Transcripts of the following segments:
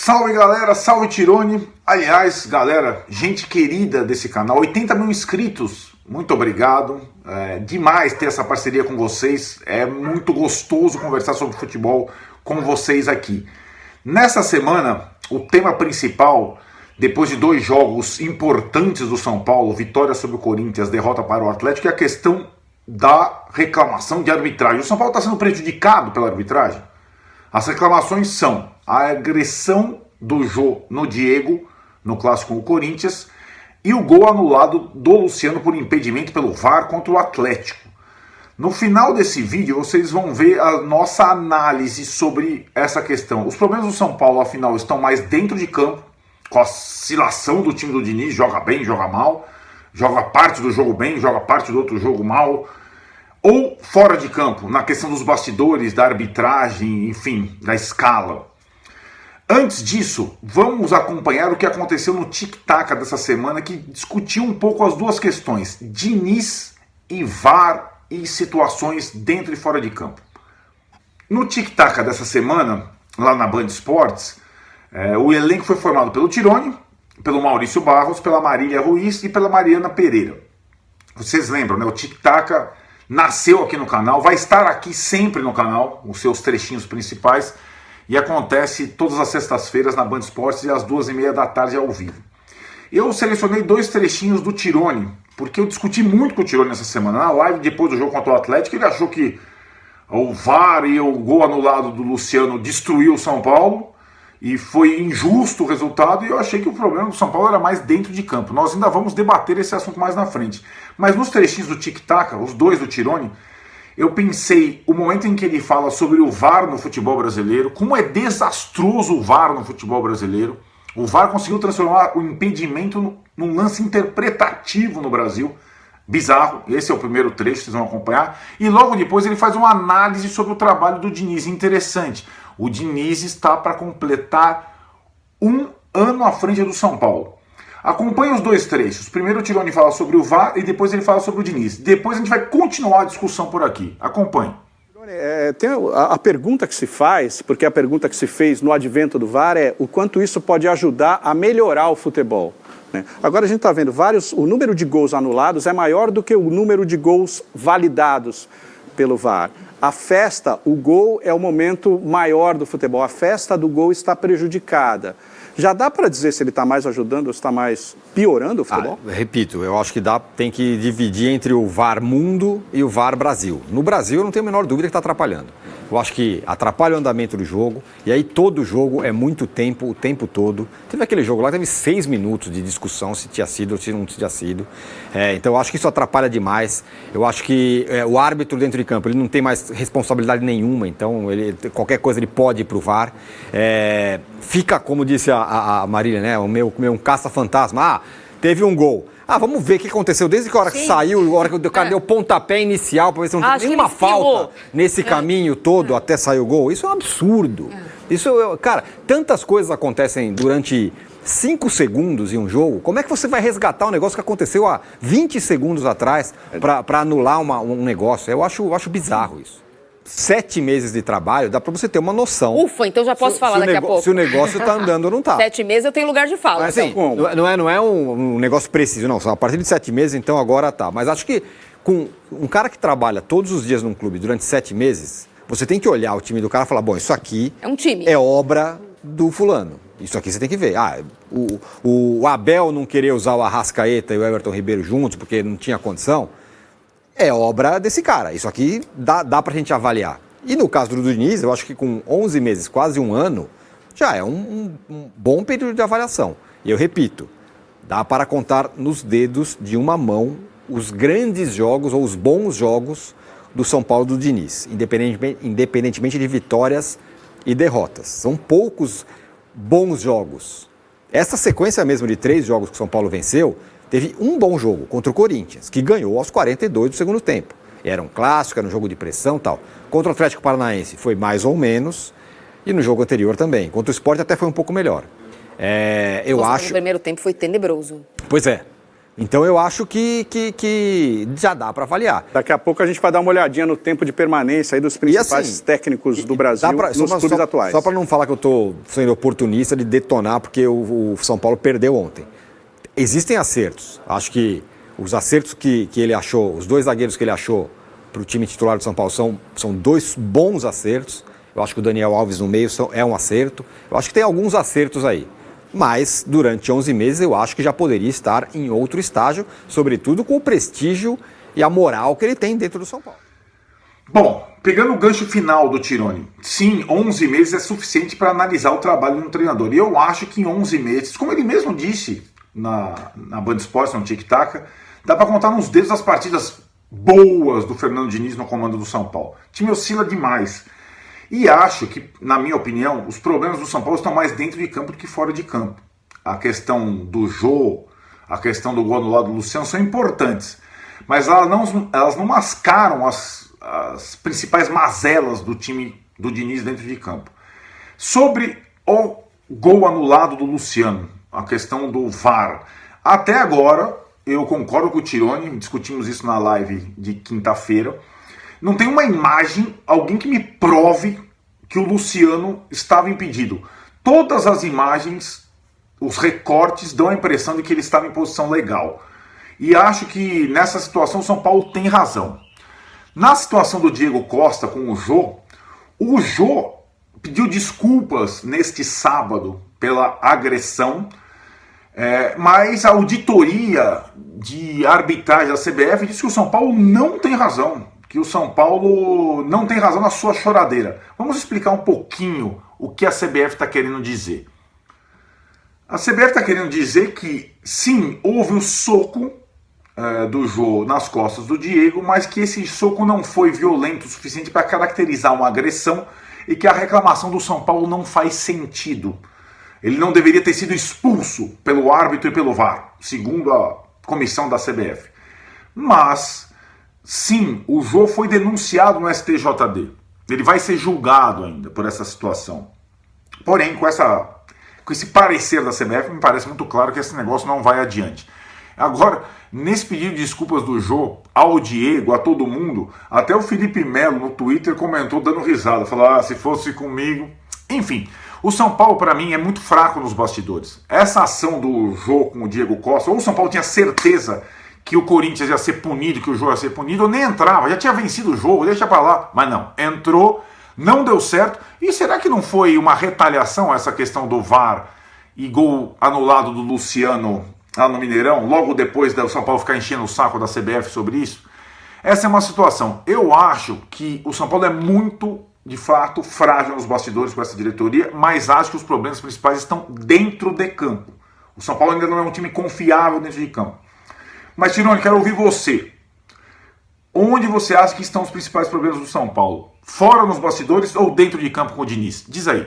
Salve galera, salve Tirone. Aliás, galera, gente querida desse canal, 80 mil inscritos, muito obrigado. Demais ter essa parceria com vocês, é muito gostoso conversar sobre futebol com vocês aqui. Nessa semana, o tema principal, depois de dois jogos importantes do São Paulo, vitória sobre o Corinthians, derrota para o Atlético, é a questão da reclamação de arbitragem. O São Paulo está sendo prejudicado pela arbitragem? As reclamações são a agressão do Jô no Diego, no clássico com o Corinthians, e o gol anulado do Luciano por impedimento pelo VAR contra o Atlético. No final desse vídeo vocês vão ver a nossa análise sobre essa questão. Os problemas do São Paulo, afinal, estão mais dentro de campo, com a oscilação do time do Diniz, joga bem, joga mal, joga parte do jogo bem, joga parte do outro jogo mal, ou fora de campo, na questão dos bastidores, da arbitragem, enfim, da escala. Antes disso, vamos acompanhar o que aconteceu no Tic-Tac dessa semana, que discutiu um pouco as duas questões, Diniz e VAR e situações dentro e fora de campo. No Tic-Tac dessa semana, lá na Band Esportes, o elenco foi formado pelo Tirone, pelo Maurício Barros, pela Marília Ruiz e pela Mariana Pereira. Vocês lembram, né? O Tic-Tac nasceu aqui no canal, vai estar aqui sempre no canal, os seus trechinhos principais, e acontece todas as sextas-feiras na Band Esportes e às 2h30 da tarde ao vivo. Eu selecionei dois trechinhos do Tirone, porque eu discuti muito com o Tirone essa semana. Na live, depois do jogo contra o Atlético, ele achou que o VAR e o gol anulado do Luciano destruiu o São Paulo, e foi injusto o resultado, e eu achei que o problema do São Paulo era mais dentro de campo. Nós ainda vamos debater esse assunto mais na frente. Mas nos trechinhos do Tic-Tac, os dois do Tirone, eu pensei o momento em que ele fala sobre o VAR no futebol brasileiro, como é desastroso o VAR no futebol brasileiro. O VAR conseguiu transformar o impedimento num lance interpretativo no Brasil. Bizarro, esse é o primeiro trecho, vocês vão acompanhar. E logo depois ele faz uma análise sobre o trabalho do Diniz. Interessante, o Diniz está para completar um ano à frente do São Paulo. Acompanhe os dois trechos. Primeiro o Tirone fala sobre o VAR e depois ele fala sobre o Diniz. Depois a gente vai continuar a discussão por aqui. Acompanhe. Tem a pergunta que se faz, porque a pergunta que se fez no advento do VAR é o quanto isso pode ajudar a melhorar o futebol. Agora a gente está vendo o número de gols anulados é maior do que o número de gols validados pelo VAR. A festa, o gol é o momento maior do futebol. A festa do gol está prejudicada. Já dá para dizer se ele está mais ajudando ou se está mais piorando o futebol? Repito, eu acho que tem que dividir entre o VAR Mundo e o VAR Brasil. No Brasil, eu não tenho a menor dúvida que está atrapalhando. Eu acho que atrapalha o andamento do jogo, e aí todo jogo é muito tempo, o tempo todo. Teve aquele jogo lá, teve 6 minutos de discussão se tinha sido ou se não tinha sido. Então eu acho que isso atrapalha demais. Eu acho que o árbitro dentro de campo, ele não tem mais responsabilidade nenhuma, então qualquer coisa ele pode ir para o VAR. Fica, como disse a Marília, né, o meu caça-fantasma. Teve um gol. Vamos ver o que aconteceu desde que a hora que saiu, a hora que o cara deu o pontapé inicial, para ver se não tem nenhuma falta nesse caminho todo até sair o gol. Isso é um absurdo. Cara, tantas coisas acontecem durante 5 segundos em um jogo. Como é que você vai resgatar um negócio que aconteceu há 20 segundos atrás para anular um negócio? Eu acho bizarro isso. 7 meses de trabalho, dá para você ter uma noção. Ufa, então já posso falar daqui a pouco. Se o negócio está andando ou não está. 7 meses eu tenho lugar de fala. Mas, assim, não é um negócio preciso, não. A partir de 7 meses, então agora tá. Mas acho que com um cara que trabalha todos os dias num clube durante 7 meses, você tem que olhar o time do cara e falar, bom, isso aqui é um time. É obra do fulano. Isso aqui você tem que ver. O Abel não querer usar o Arrascaeta e o Everton Ribeiro juntos porque não tinha condição, é obra desse cara. Isso aqui dá pra gente avaliar. E no caso do Diniz, eu acho que com 11 meses, quase um ano, já é um bom período de avaliação. E eu repito, dá para contar nos dedos de uma mão os grandes jogos ou os bons jogos do São Paulo do Diniz, independentemente de vitórias e derrotas. São poucos bons jogos. Essa sequência mesmo de 3 jogos que o São Paulo venceu, teve um bom jogo contra o Corinthians, que ganhou aos 42 do segundo tempo. Era um clássico, era um jogo de pressão e tal. Contra o Atlético Paranaense foi mais ou menos, e no jogo anterior também. Contra o Sport até foi um pouco melhor. Eu acho... O primeiro tempo foi tenebroso. Pois é. Então eu acho que já dá para avaliar. Daqui a pouco a gente vai dar uma olhadinha no tempo de permanência aí dos principais assim, técnicos do Brasil nos clubes atuais. Só para não falar que eu estou sendo oportunista de detonar porque o São Paulo perdeu ontem. Existem acertos. Acho que os acertos que ele achou, os 2 zagueiros que ele achou para o time titular do São Paulo são 2 bons acertos. Eu acho que o Daniel Alves no meio é um acerto. Eu acho que tem alguns acertos aí. Mas, durante 11 meses, eu acho que já poderia estar em outro estágio, sobretudo com o prestígio e a moral que ele tem dentro do São Paulo. Bom, pegando o gancho final do Tironi, sim, 11 meses é suficiente para analisar o trabalho de um treinador. E eu acho que em 11 meses, como ele mesmo disse na Band Esportes, no Tic Tac, dá para contar nos dedos as partidas boas do Fernando Diniz no comando do São Paulo. O time oscila demais. E acho que, na minha opinião, os problemas do São Paulo estão mais dentro de campo do que fora de campo. A questão do Jô, a questão do gol anulado do Luciano são importantes. Mas elas não mascaram as principais mazelas do time do Diniz dentro de campo. Sobre o gol anulado do Luciano, a questão do VAR. Até agora, eu concordo com o Tironi, discutimos isso na live de quinta-feira. Não tem uma imagem, alguém que me prove que o Luciano estava impedido. Todas as imagens, os recortes, dão a impressão de que ele estava em posição legal. E acho que nessa situação o São Paulo tem razão. Na situação do Diego Costa com o Jô pediu desculpas neste sábado pela agressão, mas a auditoria de arbitragem da CBF disse que o São Paulo não tem razão. Que o São Paulo não tem razão na sua choradeira. Vamos explicar um pouquinho o que a CBF está querendo dizer. A CBF está querendo dizer que, sim, houve o soco do Jô nas costas do Diego, mas que esse soco não foi violento o suficiente para caracterizar uma agressão e que a reclamação do São Paulo não faz sentido. Ele não deveria ter sido expulso pelo árbitro e pelo VAR, segundo a comissão da CBF. Mas... sim, o Jô foi denunciado no STJD. Ele vai ser julgado ainda por essa situação. Porém, com esse parecer da CBF, me parece muito claro que esse negócio não vai adiante. Agora, nesse pedido de desculpas do Jô, ao Diego, a todo mundo, até o Felipe Melo no Twitter comentou dando risada. Falou, se fosse comigo... Enfim, o São Paulo, para mim, é muito fraco nos bastidores. Essa ação do Jô com o Diego Costa, ou o São Paulo tinha certeza que o Corinthians ia ser punido, que o Jô ia ser punido, eu nem entrava, já tinha vencido o jogo, deixa pra lá. Mas não, entrou, não deu certo. E será que não foi uma retaliação essa questão do VAR e gol anulado do Luciano lá no Mineirão, logo depois do São Paulo ficar enchendo o saco da CBF sobre isso? Essa é uma situação. Eu acho que o São Paulo é muito, de fato, frágil nos bastidores com essa diretoria, mas acho que os problemas principais estão dentro de campo. O São Paulo ainda não é um time confiável dentro de campo. Mas, Tironi, quero ouvir você. Onde você acha que estão os principais problemas do São Paulo? Fora nos bastidores ou dentro de campo com o Diniz? Diz aí.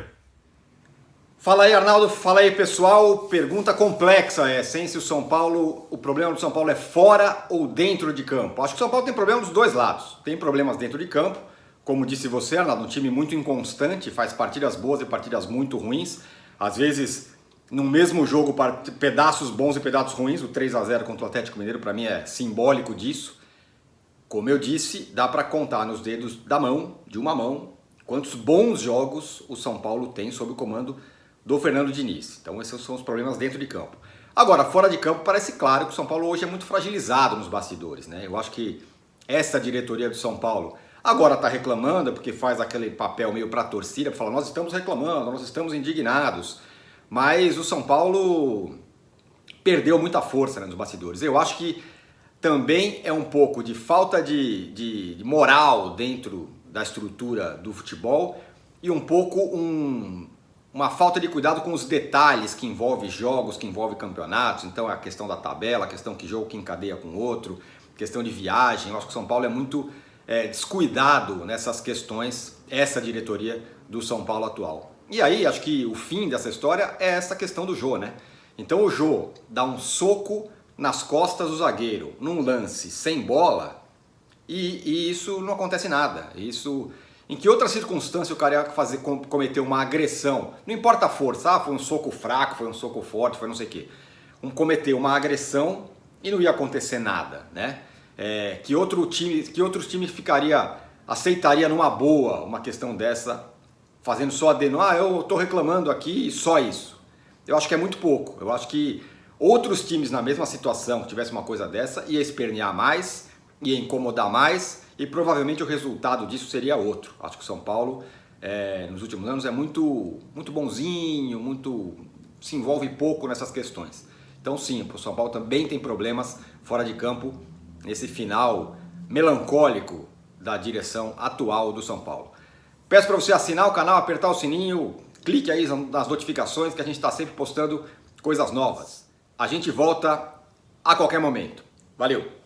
Fala aí, Arnaldo. Fala aí, pessoal. Pergunta complexa essa, hein? Se o problema do São Paulo é fora ou dentro de campo. Acho que o São Paulo tem problemas dos dois lados. Tem problemas dentro de campo. Como disse você, Arnaldo, um time muito inconstante, faz partidas boas e partidas muito ruins. Às vezes... no mesmo jogo, pedaços bons e pedaços ruins. O 3-0 contra o Atlético Mineiro, para mim, é simbólico disso. Como eu disse, dá para contar nos dedos de uma mão, quantos bons jogos o São Paulo tem sob o comando do Fernando Diniz. Então, esses são os problemas dentro de campo. Agora, fora de campo, parece claro que o São Paulo hoje é muito fragilizado nos bastidores, né? Eu acho que essa diretoria do São Paulo agora está reclamando, porque faz aquele papel meio para a torcida, para falar, nós estamos reclamando, nós estamos indignados. Mas o São Paulo perdeu muita força, né, nos bastidores. Eu acho que também é um pouco de falta de moral dentro da estrutura do futebol e um pouco uma falta de cuidado com os detalhes que envolvem jogos, que envolvem campeonatos. Então a questão da tabela, a questão que jogo que encadeia com outro, questão de viagem. Eu acho que o São Paulo é muito descuidado nessas questões, essa diretoria do São Paulo atual. E aí, acho que o fim dessa história é essa questão do Jô, né? Então o Jô dá um soco nas costas do zagueiro, num lance sem bola, e isso não acontece nada. Isso, em que outra circunstância o cara ia cometer uma agressão? Não importa a força, foi um soco fraco, foi um soco forte, foi não sei o quê. Cometer uma agressão e não ia acontecer nada, né? Que outros times aceitaria numa boa uma questão dessa, fazendo só a denúncia, eu estou reclamando aqui e só isso. Eu acho que é muito pouco. Eu acho que outros times na mesma situação, que tivesse uma coisa dessa, ia espernear mais, ia incomodar mais e provavelmente o resultado disso seria outro. Acho que o São Paulo, nos últimos anos, é muito bonzinho, se envolve pouco nessas questões. Então sim, o São Paulo também tem problemas fora de campo nesse final melancólico da direção atual do São Paulo. Peço para você assinar o canal, apertar o sininho, clique aí nas notificações que a gente está sempre postando coisas novas. A gente volta a qualquer momento. Valeu!